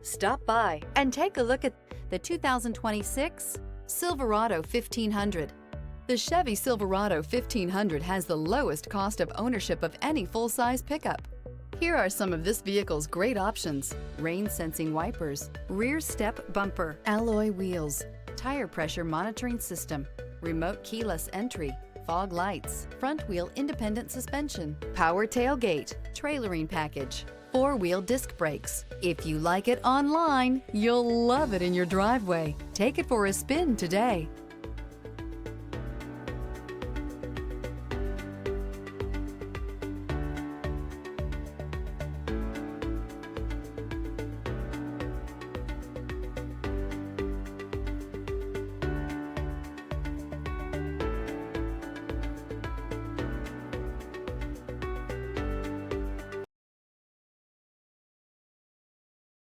Stop by and take a look at the 2026 Silverado 1500. The Chevy Silverado 1500 has the lowest cost of ownership of any full-size pickup. Here are some of this vehicle's great options: rain-sensing wipers, rear step bumper, alloy wheels, tire pressure monitoring system, remote keyless entry, fog lights, front wheel independent suspension, power tailgate, trailering package, four-wheel disc brakes. If you like it online, you'll love it in your driveway. Take it for a spin today.